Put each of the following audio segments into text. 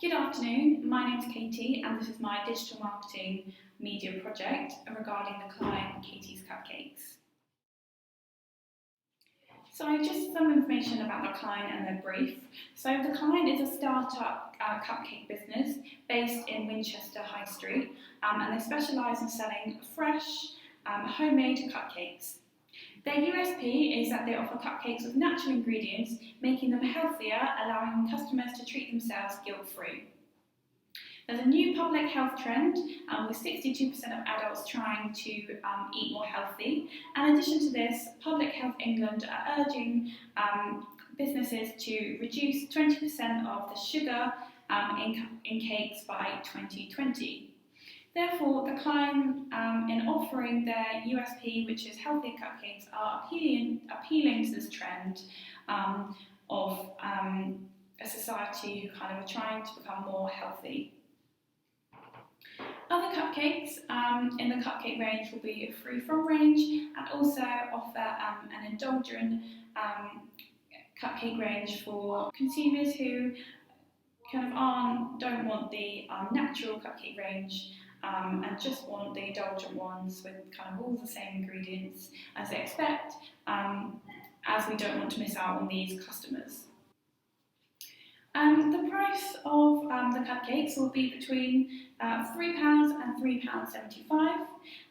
Good afternoon, my name is Katie and this is my digital marketing media project regarding the client Katie's Cupcakes. So just some information about the client and their brief. So the client is a startup cupcake business based in Winchester High Street and they specialise in selling fresh, homemade cupcakes. Their USP is that they offer cupcakes with natural ingredients, making them healthier, allowing customers to treat themselves guilt-free. There's a new public health trend with 62% of adults trying to eat more healthy. And in addition to this, Public Health England are urging businesses to reduce 20% of the sugar in cakes by 2020. Therefore, the client, in offering their USP, which is healthy cupcakes, are appealing to this trend of a society who kind of are trying to become more healthy. Other cupcakes in the cupcake range will be free from range and also offer an indulgent cupcake range for consumers who kind of don't want the natural cupcake range and just want the indulgent ones with kind of all the same ingredients as they expect, as we don't want to miss out on these customers. The price of the cupcakes will be between £3 and £3.75.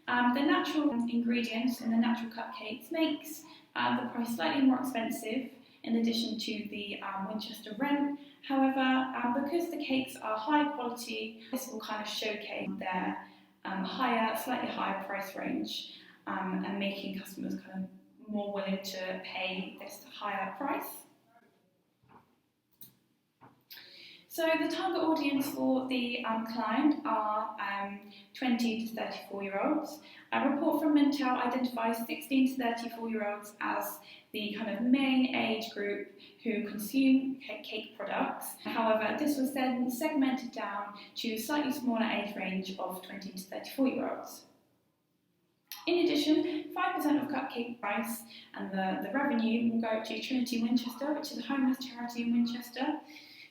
The natural ingredients in the natural cupcakes makes the price slightly more expensive in addition to the Winchester rent. However, because the cakes are high quality, this will kind of showcase their slightly higher price range and making customers kind of more willing to pay this higher price. So the target audience for the client are 20 to 34-year-olds. A report from Mintel identifies 16 to 34-year-olds as the kind of main age group who consume cake products. However, this was then segmented down to a slightly smaller age range of 20 to 34-year-olds. In addition, 5% of cupcake price and the revenue will go to Trinity Winchester, which is a homeless charity in Winchester.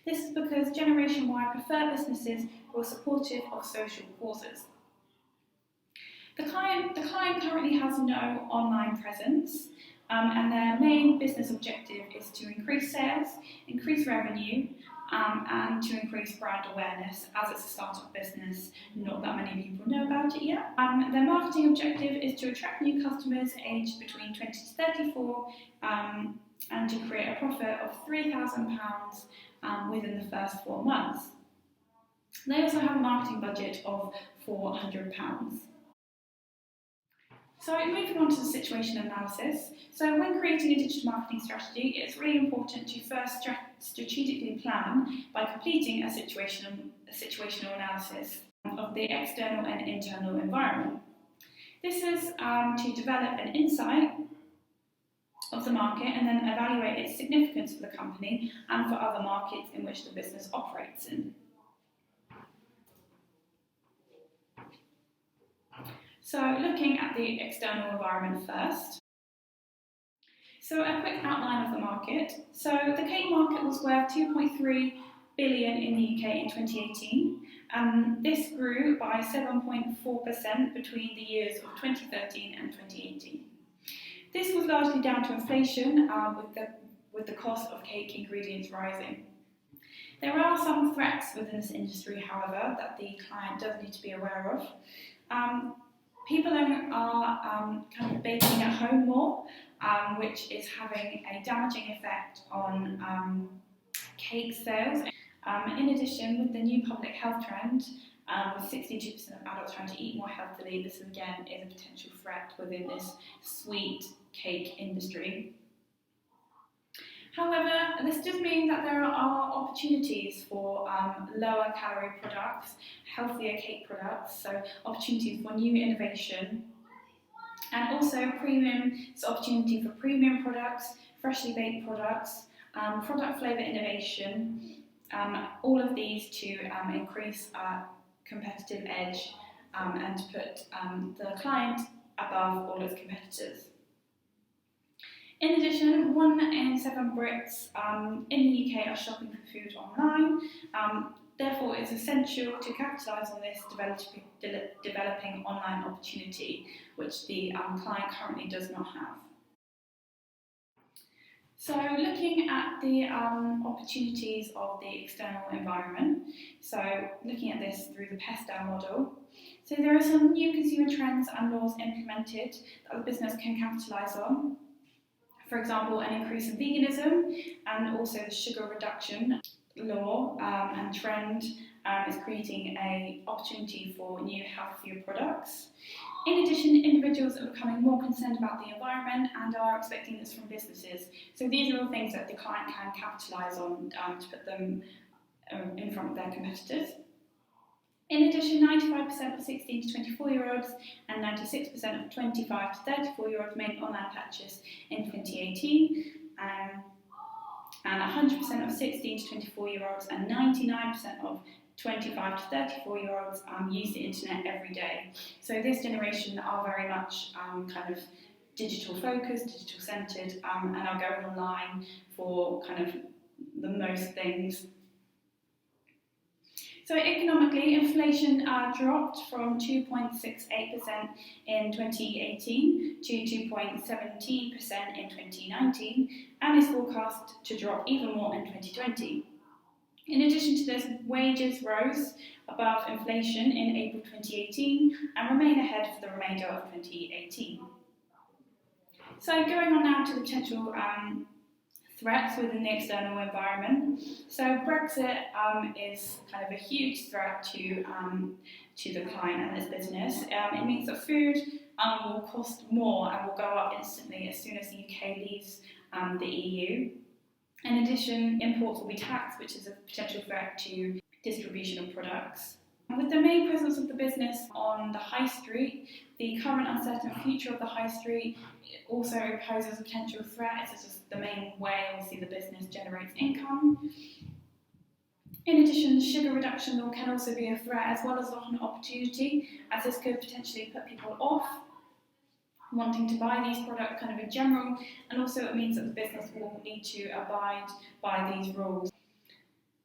This is because Generation Y prefer businesses who are supportive of social causes. The client currently has no online presence, and their main business objective is to increase sales, increase revenue, and to increase brand awareness. As it's a startup business, not that many people know about it yet. Their marketing objective is to attract new customers aged between 20 to 34 and to create a profit of £3,000 within the first 4 months. They also have a marketing budget of £400. So moving on to the situation analysis. So when creating a digital marketing strategy, it's really important to first strategically plan by completing a situational analysis of the external and internal environment. This is to develop an insight of the market and then evaluate its significance for the company and for other markets in which the business operates in. So looking at the external environment first. So a quick outline of the market. So the cake market was worth 2.3 billion in the UK in 2018. This grew by 7.4% between the years of 2013 and 2018. This was largely down to inflation with the cost of cake ingredients rising. There are some threats within this industry, however, that the client does need to be aware of. People are kind of baking at home more, which is having a damaging effect on cake sales. In addition, with the new public health trend, with 62% of adults trying to eat more healthily, this again is a potential threat within this sweet cake industry. However, this does mean that there are opportunities for lower calorie products, healthier cake products, so opportunities for new innovation, and also opportunity for premium products, freshly baked products, product flavour innovation, all of these to increase our competitive edge and to put the client above all its competitors. In addition, 1 in 7 Brits in the UK are shopping for food online. Therefore, it's essential to capitalise on this developing online opportunity, which the client currently does not have. So looking at the opportunities of the external environment, so looking at this through the PESTEL model, so there are some new consumer trends and laws implemented that the business can capitalise on. For example, an increase in veganism and also the sugar reduction law and trend is creating an opportunity for new healthier products. In addition, individuals are becoming more concerned about the environment and are expecting this from businesses. So these are all things that the client can capitalise on to put them in front of their competitors. In addition, 95% of 16 to 24-year-olds and 96% of 25 to 34-year-olds made online purchase in 2018, and 100% of 16 to 24-year-olds and 99% of 25 to 34-year-olds use the internet every day. So this generation are very much kind of digital focused, digital centred, and are going online for kind of the most things. So economically, inflation dropped from 2.68% in 2018 to 2.17% in 2019 and is forecast to drop even more in 2020. In addition to this, wages rose above inflation in April 2018 and remain ahead for the remainder of 2018. So going on now to the potential threats within the external environment. So Brexit is kind of a huge threat to the client and his business. It means that food will cost more and will go up instantly as soon as the UK leaves the EU. In addition, imports will be taxed, which is a potential threat to distribution of products. With the main presence of the business on the high street, the current uncertain future of the high street also poses a potential threat. It's just the main way, obviously, the business generates income. In addition, the sugar reduction law can also be a threat as well as an opportunity, as this could potentially put people off wanting to buy these products kind of in general, and also it means that the business will need to abide by these rules.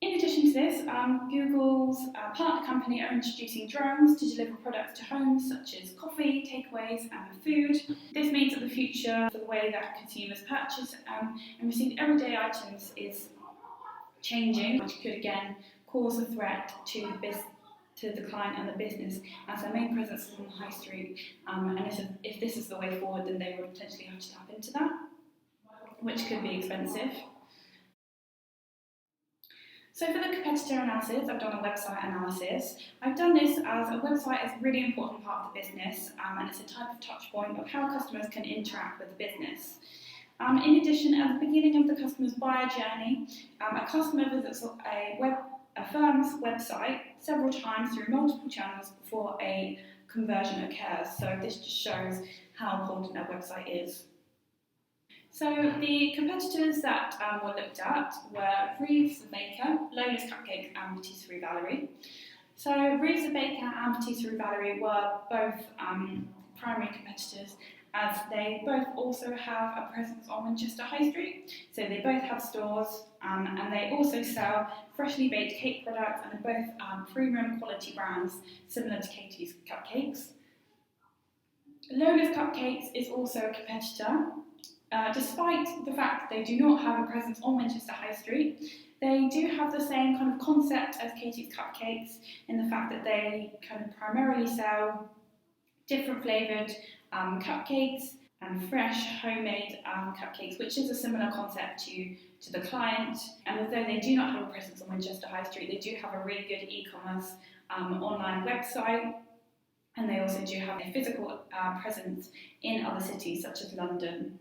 In addition to this, Google's partner company are introducing drones to deliver products to homes such as coffee, takeaways and food. This means that the future for the way that consumers purchase and receive everyday items is changing, which could again cause a threat to the client and the business as their main presence is on the high street, and if this is the way forward, then they would potentially have to tap into that, which could be expensive. So for the competitor analysis, I've done a website analysis. I've done this as a website is a really important part of the business, and it's a type of touch point of how customers can interact with the business. In addition, at the beginning of the customer's buyer journey, a customer visits a firm's website several times through multiple channels before a conversion occurs. So this just shows how important their website is. So the competitors that were looked at were Reeves the Baker, Lola's Cupcakes and Patisserie Valerie. So Reeves the Baker and Patisserie Valerie were both primary competitors, as they both also have a presence on Manchester High Street. So they both have stores and they also sell freshly baked cake products, and they're both premium quality brands similar to Katie's Cupcakes. Lola's Cupcakes is also a competitor. Despite the fact that they do not have a presence on Manchester High Street, they do have the same kind of concept as Katie's Cupcakes in the fact that they kind of primarily sell different flavoured cupcakes and fresh homemade cupcakes, which is a similar concept to the client. And although they do not have a presence on Manchester High Street, they do have a really good e-commerce online website, and they also do have a physical presence in other cities such as London.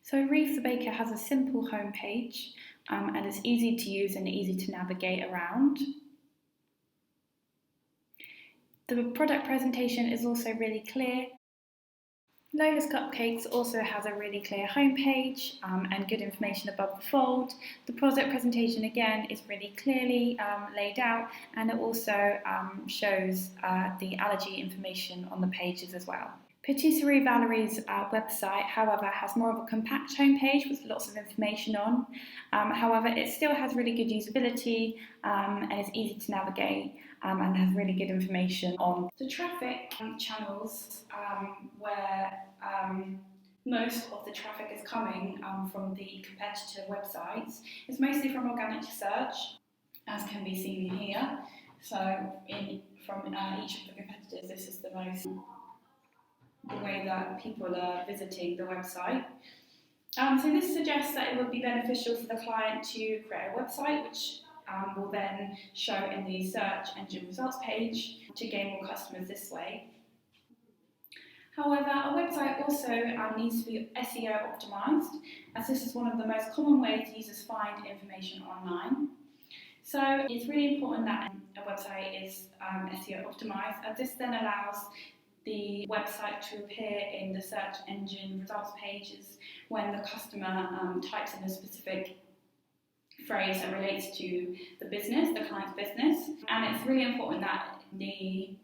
So Reeves the Baker has a simple homepage and it's easy to use and easy to navigate around. The product presentation is also really clear. Lola's Cupcakes also has a really clear homepage and good information above the fold. The product presentation again is really clearly laid out, and it also shows the allergy information on the pages as well. Patisserie Valerie's website, however, has more of a compact homepage with lots of information on. However, it still has really good usability and is easy to navigate and has really good information on the traffic channels where most of the traffic is coming from the competitor websites. It's mostly from organic search, as can be seen here. So from each of the competitors, this is the way that people are visiting the website. So this suggests that it would be beneficial for the client to create a website which will then show in the search engine results page to gain more customers this way. However, a website also needs to be SEO optimized, as this is one of the most common ways users find information online. So it's really important that a website is SEO optimized, as this then allows the website to appear in the search engine results pages when the customer types in a specific phrase that relates to the business, the client's business. And it's really important that the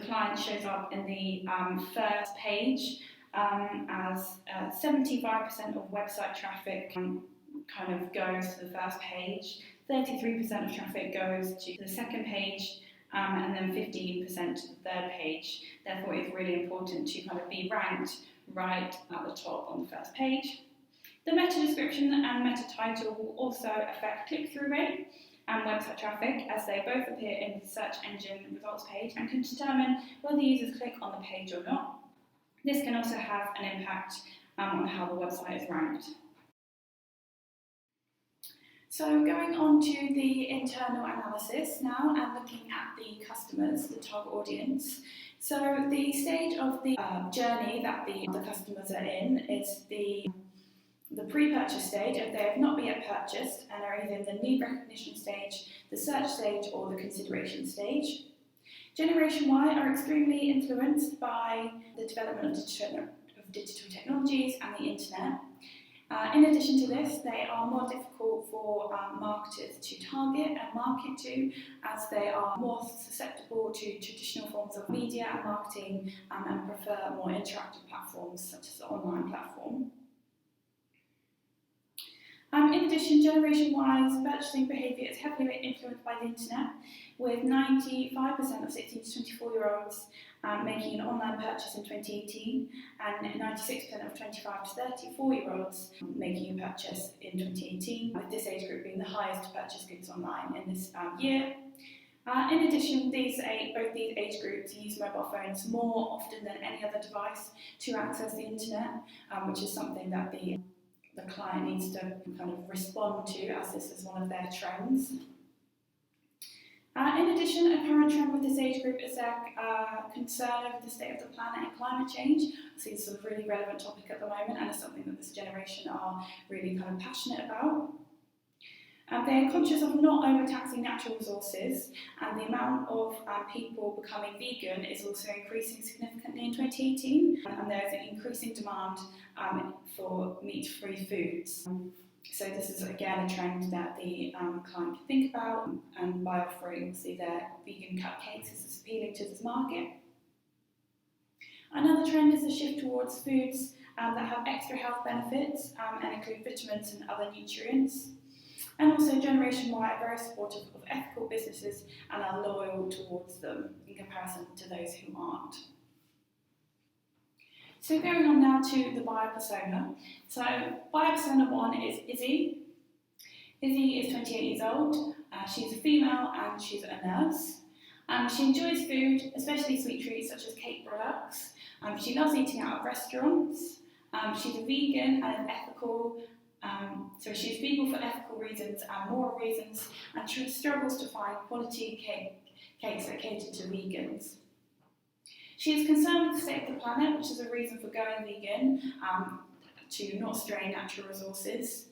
client shows up in the first page, as 75% of website traffic kind of goes to the first page, 33% of traffic goes to the second page, and then 15% to the third page. Therefore, it's really important to kind of be ranked right at the top on the first page. The meta description and meta title will also affect click-through rate and website traffic, as they both appear in the search engine results page and can determine whether users click on the page or not. This can also have an impact on how the website is ranked. So going on to the internal analysis now and looking at the customers, the target audience. So the stage of the journey that the customers are in is the pre-purchase stage, if they have not yet purchased and are either in the need recognition stage, the search stage or the consideration stage. Generation Y are extremely influenced by the development of digital technologies and the internet. In addition to this, they are more difficult for marketers to target and market to, as they are more susceptible to traditional forms of media and marketing and prefer more interactive platforms such as the online platform. In addition, Generation Y's purchasing behaviour is heavily influenced by the internet, with 95% of 16 to 24-year-olds making an online purchase in 2018 and 96% of 25 to 34-year-olds making a purchase in 2018, with this age group being the highest to purchase goods online in this year. In addition, both these age groups use mobile phones more often than any other device to access the internet, which is something that the client needs to kind of respond to, as this is one of their trends. In addition, a current trend with this age group is their concern over the state of the planet and climate change. I see this is a really relevant topic at the moment, and it's something that this generation are really kind of passionate about. They are conscious of not overtaxing natural resources, and the amount of people becoming vegan is also increasing significantly in 2018, and there is an increasing demand for meat-free foods. So this is again a trend that the client can think about, and by offering their vegan cupcakes, this is appealing to this market. Another trend is the shift towards foods that have extra health benefits and include vitamins and other nutrients. And also Generation Y are very supportive of ethical businesses and are loyal towards them in comparison to those who aren't. So going on now to the buyer persona. So buyer persona 1 is Izzy. Izzy is 28 years old. She's a female and she's a nurse. She enjoys food, especially sweet treats such as cake products. She loves eating out of restaurants. She's a vegan and ethical. So she's vegan for ethical reasons and moral reasons, and she struggles to find quality cakes that cater to vegans. She is concerned with the state of the planet, which is a reason for going vegan, to not strain natural resources,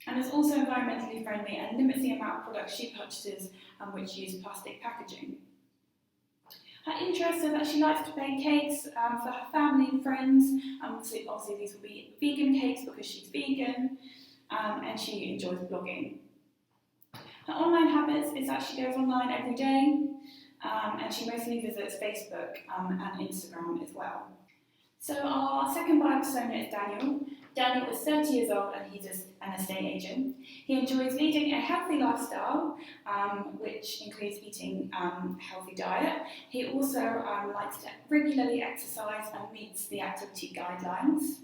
and is also environmentally friendly and limits the amount of products she purchases which use plastic packaging. Her interests are that she likes to bake cakes for her family and friends. Obviously these will be vegan cakes because she's vegan, and she enjoys blogging. Her online habits is that she goes online every day. and she mostly visits Facebook and Instagram as well. So our second buyer persona is Daniel. Daniel is 30 years old and he's an estate agent. He enjoys leading a healthy lifestyle, which includes eating a healthy diet. He also likes to regularly exercise and meets the activity guidelines.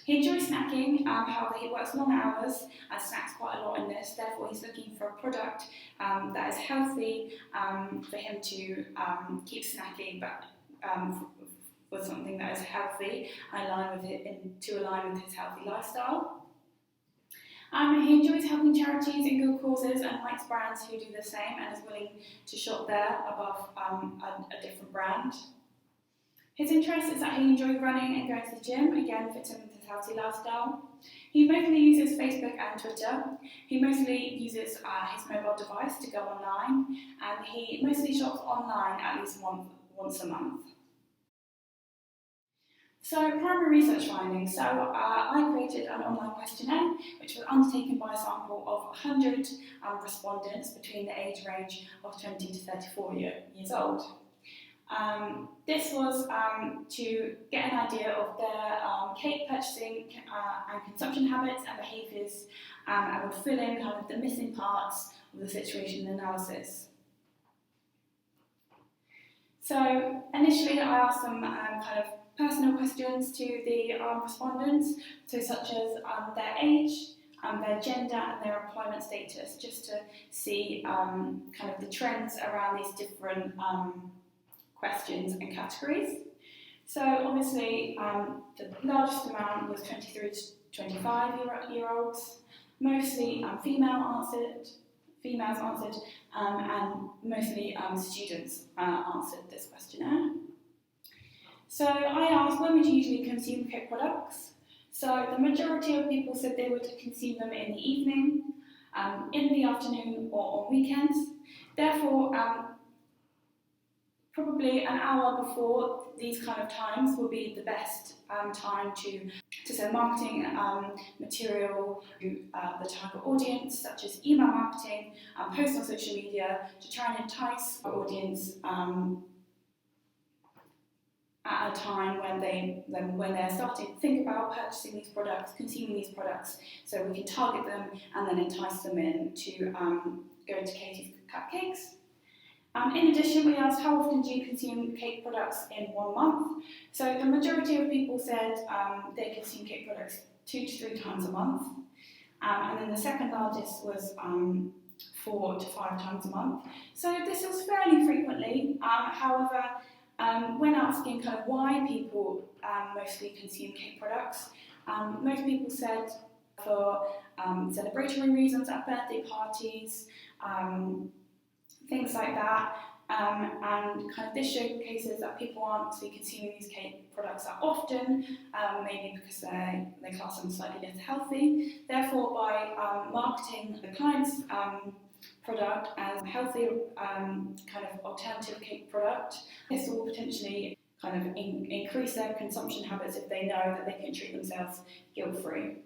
He enjoys snacking, however he works long hours and snacks quite a lot in this, therefore he's looking for a product that is healthy for him to keep snacking, but for something that is healthy and to align with his healthy lifestyle. He enjoys helping charities and good causes and likes brands who do the same and is willing to shop there above a different brand. His interest is that he enjoys running and going to the gym, again fits in with his healthy lifestyle. He mostly uses Facebook and Twitter. He mostly uses his mobile device to go online, and he mostly shops online at least once a month. So, primary research findings. So, I created an online questionnaire which was undertaken by a sample of 100 respondents between the age range of 20 to 34 years old. This was to get an idea of their cake purchasing and consumption habits and behaviours, and would fill in kind of the missing parts of the situation analysis. So initially I asked some kind of personal questions to the respondents, so such as their age, their gender and their employment status, just to see kind of the trends around these different questions and categories. So obviously the largest amount was 23 to 25-year-olds, mostly females answered, and mostly students answered this questionnaire. So I asked, when would you usually consume cake products? So the majority of people said they would consume them in the evening, in the afternoon or on weekends. Therefore, probably an hour before these kind of times will be the best time to send marketing material to the target audience, such as email marketing, post on social media, to try and entice our audience at a time when they're starting to think about purchasing these products, consuming these products, so we can target them and then entice them in to go to Katie's Cupcakes. In addition, we asked how often do you consume cake products in 1 month. So the majority of people said they consume cake products 2 to 3 times a month. And then the second largest was 4 to 5 times a month. So this was fairly frequently. However, when asking kind of why people mostly consume cake products, most people said for celebratory reasons at birthday parties, things like that, and kind of this showcases that people aren't actually consuming these cake products that often, maybe because they class them slightly less healthy. Therefore, by marketing the client's product as a healthy kind of alternative cake product, this will potentially kind of increase their consumption habits if they know that they can treat themselves guilt-free.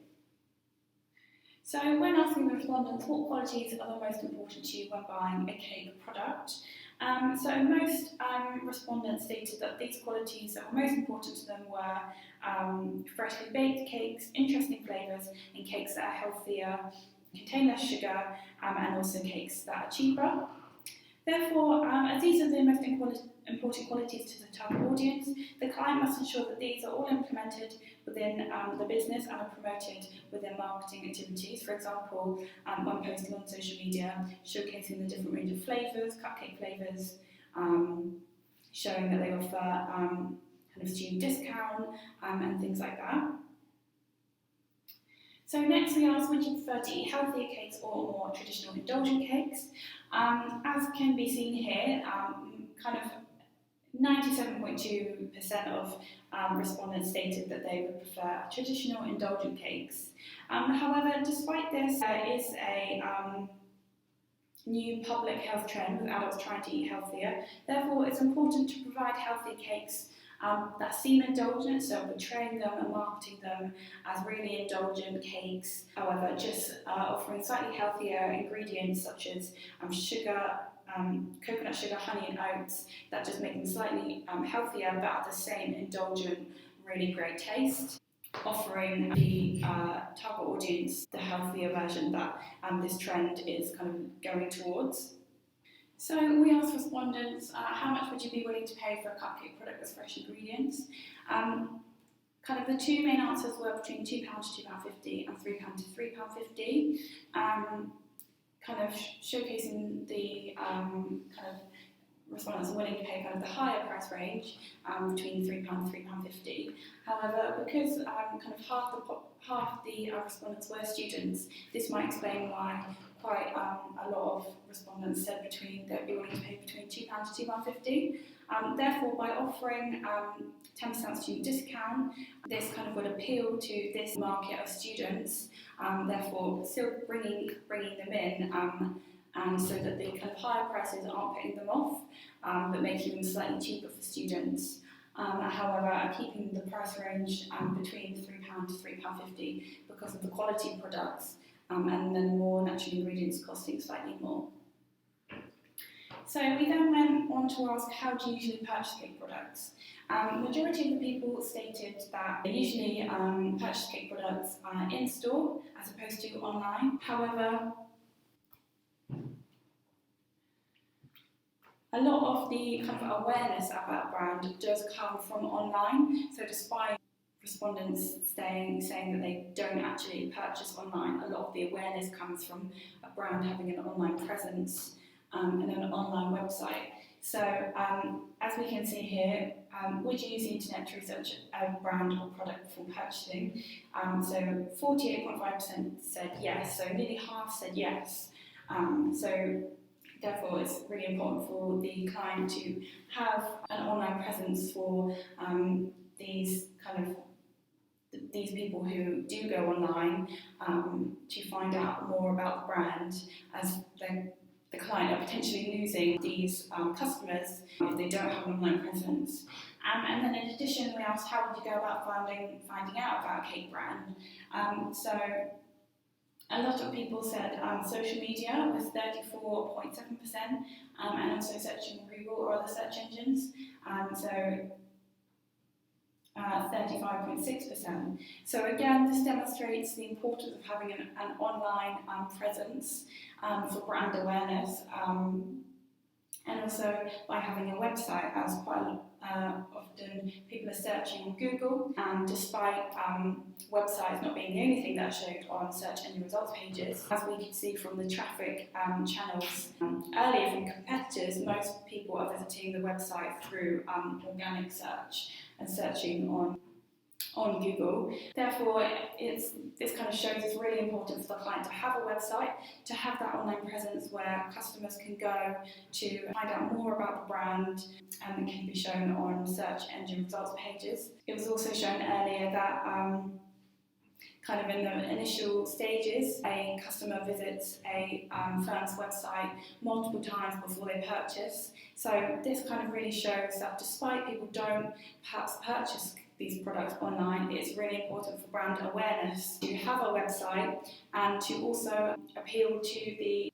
So when asking the respondents what qualities are the most important to you when buying a cake product, so most respondents stated that these qualities that were most important to them were freshly baked cakes, interesting flavours, and cakes that are healthier, contain less sugar, and also cakes that are cheaper. Therefore, as these are the most important qualities to the target audience, the client must ensure that these are all implemented within the business and are promoted within marketing activities. For example, when posting on social media, showcasing the different range of flavours, cupcake flavours, showing that they offer kind of student discount and things like that. So next we asked, would you prefer to eat healthier cakes or more traditional indulgent cakes? As can be seen here, kind of 97.2% of respondents stated that they would prefer traditional indulgent cakes. However, despite this, there is a new public health trend with adults trying to eat healthier. Therefore, it's important to provide healthy cakes that seem indulgent, so portraying them and marketing them as really indulgent cakes. However, just offering slightly healthier ingredients such as sugar, coconut sugar, honey and oats that just make them slightly healthier but at the same indulgent, really great taste, offering the target audience the healthier version that this trend is kind of going towards. So we asked respondents, how much would you be willing to pay for a cupcake product with fresh ingredients? Kind of the two main answers were between £2 to £2.50 and £3 to £3.50, kind of showcasing the kind of respondents are willing to pay kind of the higher price range between £3 and £3.50. However, because kind of half the respondents were students, this might explain why quite a lot of respondents said they'd be willing to pay between £2 to £2.50. Therefore, by offering 10% student discount, this kind of would appeal to this market of students, therefore still bringing them in, and so that the kind of higher prices aren't putting them off, but making them slightly cheaper for students. However, keeping the price range between £3 to £3.50 because of the quality products, and then more natural ingredients costing slightly more. So we then went on to ask, how do you usually purchase cake products? The majority of the people stated that they usually purchase cake products in store as opposed to online. However, a lot of the kind of awareness about a brand does come from online. So despite respondents saying that they don't actually purchase online, a lot of the awareness comes from a brand having an online presence and an online website. So as we can see here, would you use the internet to research a brand or product before purchasing? So 48.5% said yes, so nearly half said yes. So therefore it's really important for the client to have an online presence for these people who do go online to find out more about the brand, as the client are potentially losing these customers if they don't have an online presence. And then in addition, we asked, how would you go about finding out about a cake brand? So a lot of people said social media was 34.7%, and also searching Google or other search engines, so 35.6%. So again, this demonstrates the importance of having an online presence for brand awareness, and also by having a website, as quite often people are searching on Google, and despite websites not being the only thing that showed on search engine results pages, as we could see from the traffic channels earlier from competitors, most people are visiting the website through organic search and searching on Google. Therefore, this kind of shows it's really important for the client to have a website, to have that online presence where customers can go to find out more about the brand, and it can be shown on search engine results pages. It was also shown earlier that kind of in the initial stages, a customer visits a firm's website multiple times before they purchase. So this kind of really shows that despite people don't perhaps purchase these products online, it's really important for brand awareness to have a website and to also appeal to the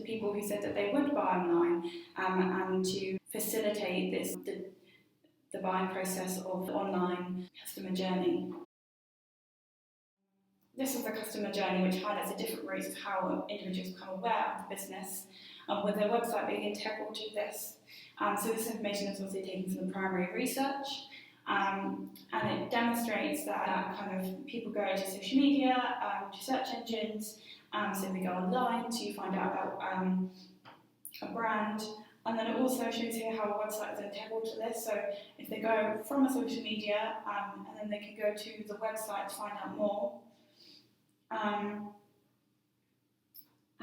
people who said that they would buy online, and to facilitate the buying process of the online customer journey. This is the customer journey, which highlights the different routes of how individuals become aware of the business, with their website being integral to this. So this information is also taken from the primary research, and it demonstrates that kind of people go to social media, to search engines, so they go online to find out about a brand, and then it also shows here how a website is integral to this. So if they go from a social media, and then they can go to the website to find out more.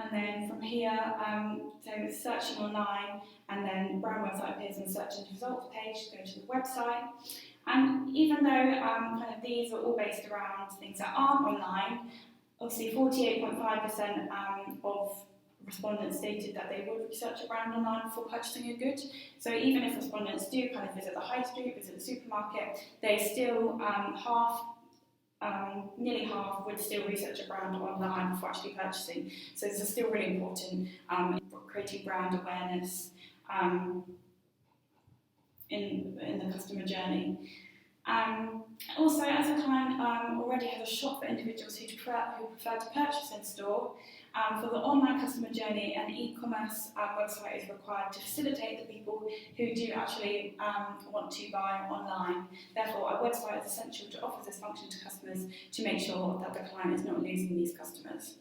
And then from here, so searching online, and then brand website appears on the search engine results page, go to the website. And even though kind of these are all based around things that aren't online, obviously 48.5% of respondents stated that they would research a brand online before purchasing a good. So even if respondents do kind of visit the high street, visit the supermarket, they still nearly half would still research a brand online before actually purchasing. So this is still really important creating brand awareness in the customer journey. Also, as a client already has a shop for individuals who prefer to purchase in store, for the online customer journey, an e-commerce website is required to facilitate the people who do actually want to buy online. Therefore, a website is essential to offer this function to customers to make sure that the client is not losing these customers.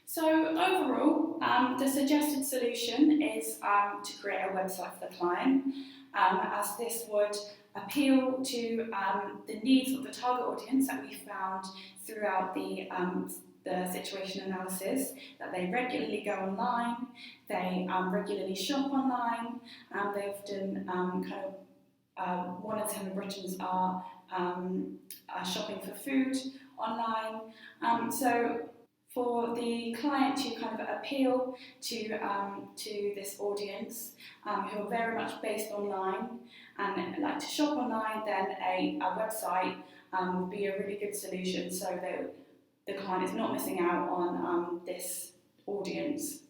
So overall, the suggested solution is to create a website for the client, as this would appeal to the needs of the target audience that we found throughout the situation analysis, that they regularly go online, they regularly shop online, and they often one in 10 Britons are shopping for food online. So for the client to kind of appeal to this audience who are very much based online and like to shop online, then a website would be a really good solution, so that the client is not missing out on this audience.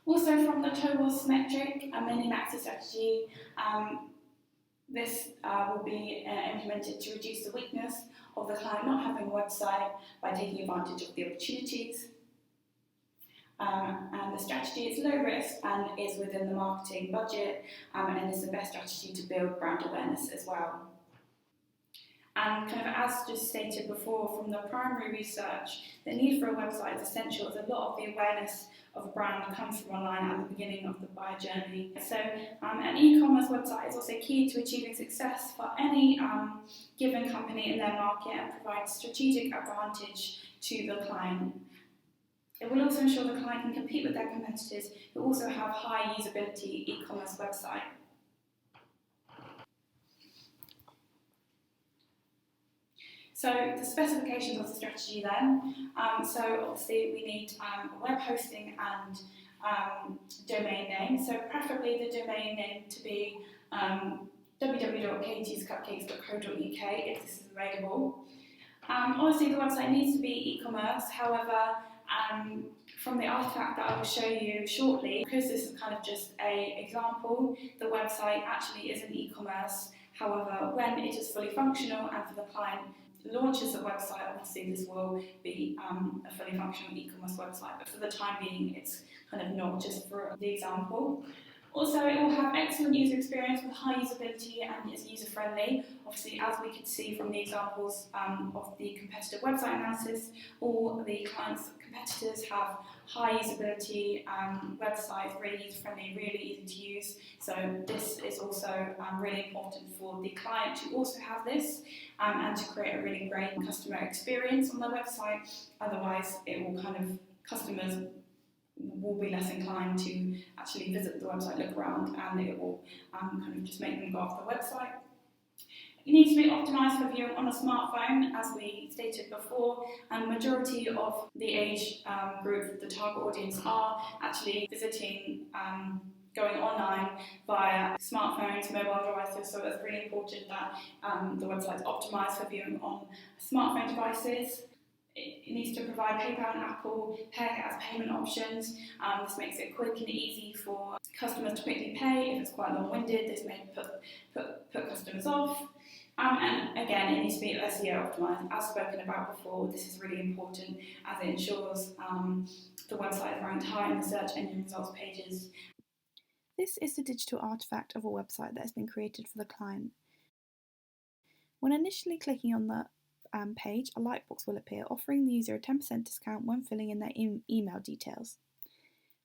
Also, from the TOWAS metric, a mini-maxi strategy, this will be implemented to reduce the weakness of the client not having a website by taking advantage of the opportunities. And the strategy is low risk and is within the marketing budget, and is the best strategy to build brand awareness as well. And kind of as just stated before, from the primary research, the need for a website is essential, as a lot of the awareness of a brand comes from online at the beginning of the buyer journey. So an e-commerce website is also key to achieving success for any given company in their market, and provides strategic advantage to the client. It will also ensure the client can compete with their competitors who also have high usability e-commerce website. So the specifications of the strategy then, so obviously we need web hosting and domain name, so preferably the domain name to be www.cupcakes.co.uk if this is available. Obviously the website needs to be e-commerce, however, from the artifact that I will show you shortly, because this is kind of just an example, the website actually is an e-commerce. However, when it is fully functional and for the client launches the website, obviously this will be a fully functional e-commerce website, but for the time being it's kind of not, just for the example. Also, it will have excellent user experience with high usability and is user-friendly. Obviously, as we could see from the examples of the competitor website analysis, all the clients' competitors have high usability websites, really user-friendly, really easy to use. So this is also really important for the client to also have this and to create a really great customer experience on their website. Otherwise, it will kind of, customers will be less inclined to actually visit the website, look around, and it will kind of just make them go off the website. It needs to be optimised for viewing on a smartphone, as we stated before, and the majority of the age group, the target audience, are actually visiting, going online via smartphones, mobile devices, so it's really important that the website is optimised for viewing on smartphone devices. It needs to provide PayPal and Apple Pay as payment options. This makes it quick and easy for customers to quickly pay. If it's quite long-winded, this may put customers off. And again, it needs to be SEO optimised. As spoken about before, this is really important as it ensures the website is ranked high in the search engine results pages. This is the digital artifact of a website that has been created for the client. When initially clicking on the page, a lightbox will appear, offering the user a 10% discount when filling in their email details.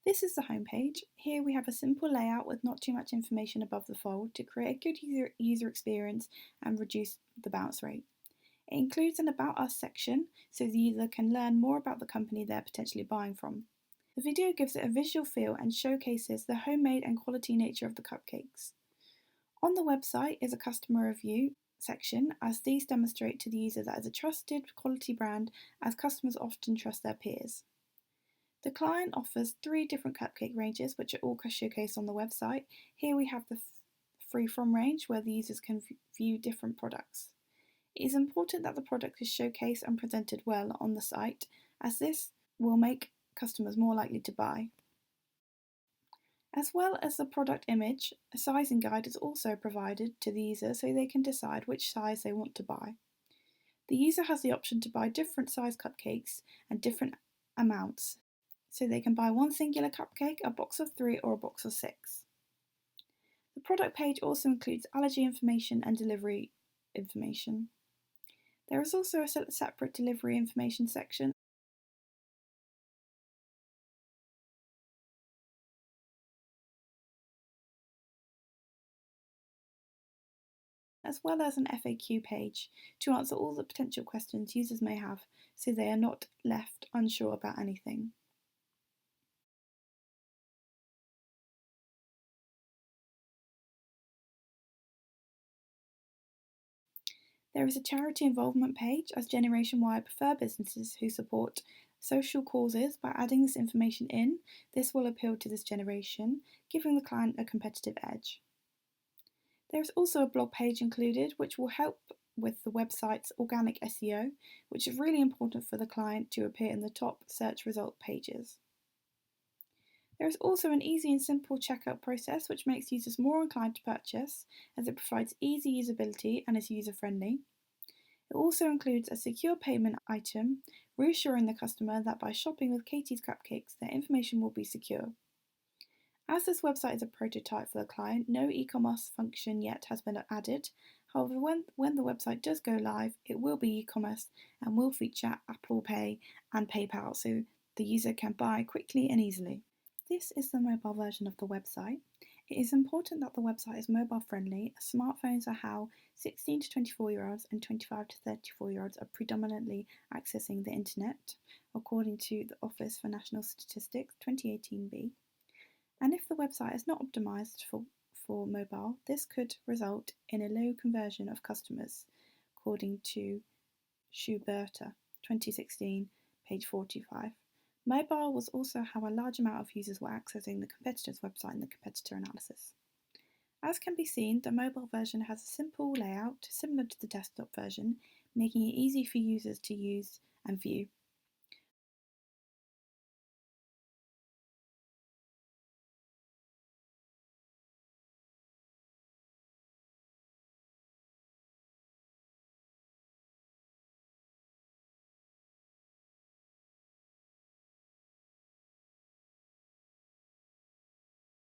This is the home page. Here we have a simple layout with not too much information above the fold to create a good user experience and reduce the bounce rate. It includes an About Us section, so the user can learn more about the company they're potentially buying from. The video gives it a visual feel and showcases the homemade and quality nature of the cupcakes. On the website is a customer review section, as these demonstrate to the user that it's a trusted quality brand, as customers often trust their peers. The client offers 3 different cupcake ranges, which are all showcased on the website. Here we have the free from range, where the users can view different products. It is important that the product is showcased and presented well on the site, as this will make customers more likely to buy. As well as the product image, a sizing guide is also provided to the user so they can decide which size they want to buy. The user has the option to buy different size cupcakes and different amounts, so they can buy one singular cupcake, a box of 3 or a box of 6. The product page also includes allergy information and delivery information. There is also a separate delivery information section, as well as an FAQ page to answer all the potential questions users may have so they are not left unsure about anything. There is a charity involvement page, as Generation Y prefer businesses who support social causes. By adding this information in, this will appeal to this generation, giving the client a competitive edge. There is also a blog page included which will help with the website's organic SEO, which is really important for the client to appear in the top search result pages. There is also an easy and simple checkout process which makes users more inclined to purchase, as it provides easy usability and is user-friendly. It also includes a secure payment item, reassuring the customer that by shopping with Katie's Cupcakes, their information will be secure. As this website is a prototype for the client, no e-commerce function yet has been added. However, when the website does go live, it will be e-commerce and will feature Apple Pay and PayPal, so the user can buy quickly and easily. This is the mobile version of the website. It is important that the website is mobile friendly, as smartphones are how 16 to 24-year-olds and 25 to 34-year-olds are predominantly accessing the internet, according to the Office for National Statistics 2018b. And if the website is not optimised for mobile, this could result in a low conversion of customers, according to Schuberta 2016, page 45. Mobile was also how a large amount of users were accessing the competitor's website in the competitor analysis. As can be seen, the mobile version has a simple layout similar to the desktop version, making it easy for users to use and view.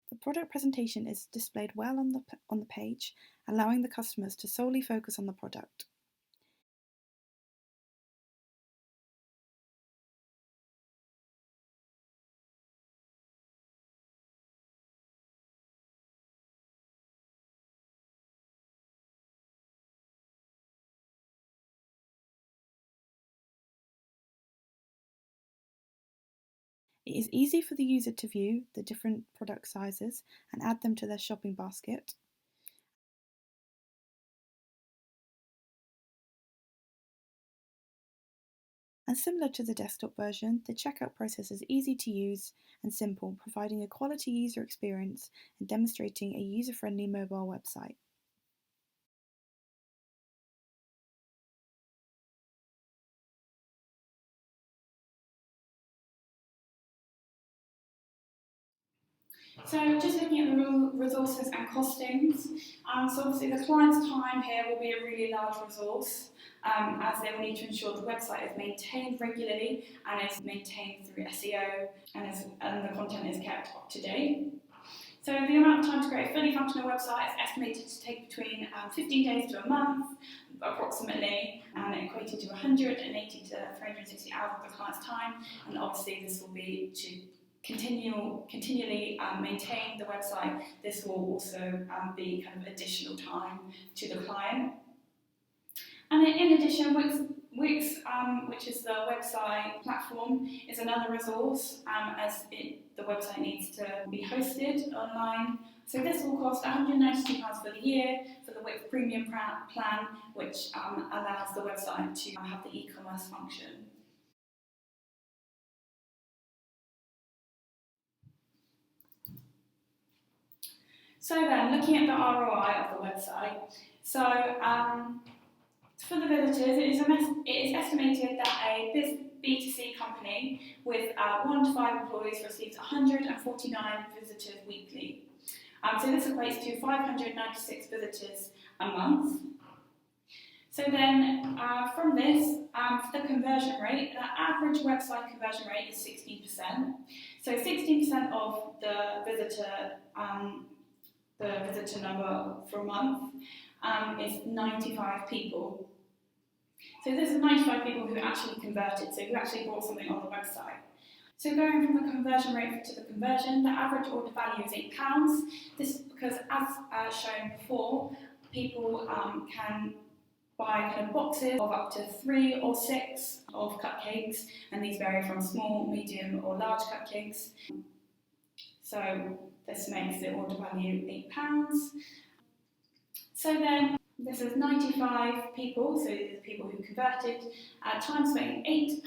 The product presentation is displayed well on the page, allowing the customers to solely focus on the product. It is easy for the user to view the different product sizes and add them to their shopping basket. And similar to the desktop version, the checkout process is easy to use and simple, providing a quality user experience and demonstrating a user-friendly mobile website. So just looking at the resources and costings, so obviously the client's time here will be a really large resource, as they will need to ensure the website is maintained regularly and is maintained through SEO and the content is kept up to date. So the amount of time to create a fully functional website is estimated to take between 15 days to a month, approximately, and equated to 180 to 360 hours of the client's time. And obviously this will be to continually maintain the website. This will also be kind of additional time to the client. And in addition, Wix, which is the website platform, is another resource as the website needs to be hosted online. So this will cost £192 for the year for the Wix Premium plan, which allows the website to have the e-commerce function. So then, looking at the ROI of the website, for the visitors, it is estimated that a B2C company with 1 to 5 employees receives 149 visitors weekly. So this equates to 596 visitors a month. So then from this, for the conversion rate, the average website conversion rate is 16%. So 16% of the visitor number for a month is 95 people. So this is 95 people who actually converted, so who actually bought something on the website. So going from the conversion rate to the conversion, the average order value is £8. This is because, as shown before, people can buy kind of boxes of up to 3 or 6 of cupcakes, and these vary from small, medium or large cupcakes. So this makes the order value £8. So then this is 95 people, so these are people who converted, times paying £8,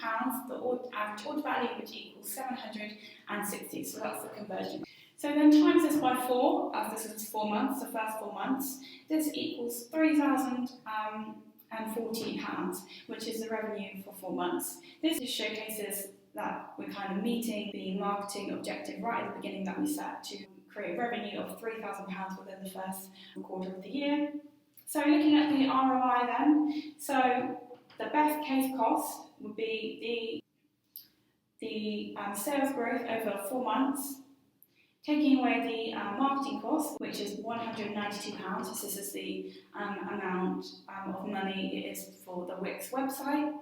the average order value, which equals 760, so that's the conversion. So then times this by 4, as this is 4 months, the first 4 months, this equals £3,040, which is the revenue for 4 months. This just showcases that we're kind of meeting the marketing objective right at the beginning that we set to create revenue of £3,000 within the first quarter of the year. So looking at the ROI then, so the best case cost would be the sales growth over 4 months, taking away the marketing cost, which is £192, so this is the amount of money it is for the Wix website.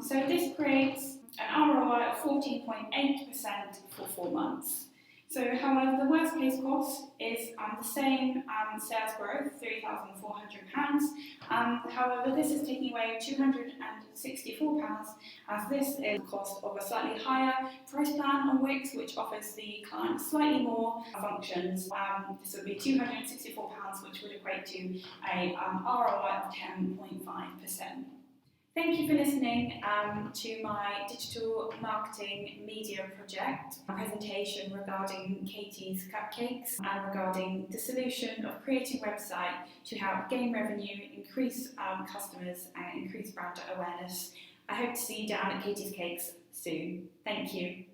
So this creates an ROI of 14.8% for 4 months. So, however, the worst case cost is the same sales growth, £3,400. However, this is taking away £264, as this is the cost of a slightly higher price plan on Wix, which offers the client slightly more functions. This would be £264, which would equate to a ROI of 10.5%. Thank you for listening to my digital marketing media project presentation regarding Katie's Cupcakes and regarding the solution of creating a website to help gain revenue, increase customers and increase brand awareness. I hope to see you down at Katie's Cakes soon. Thank you.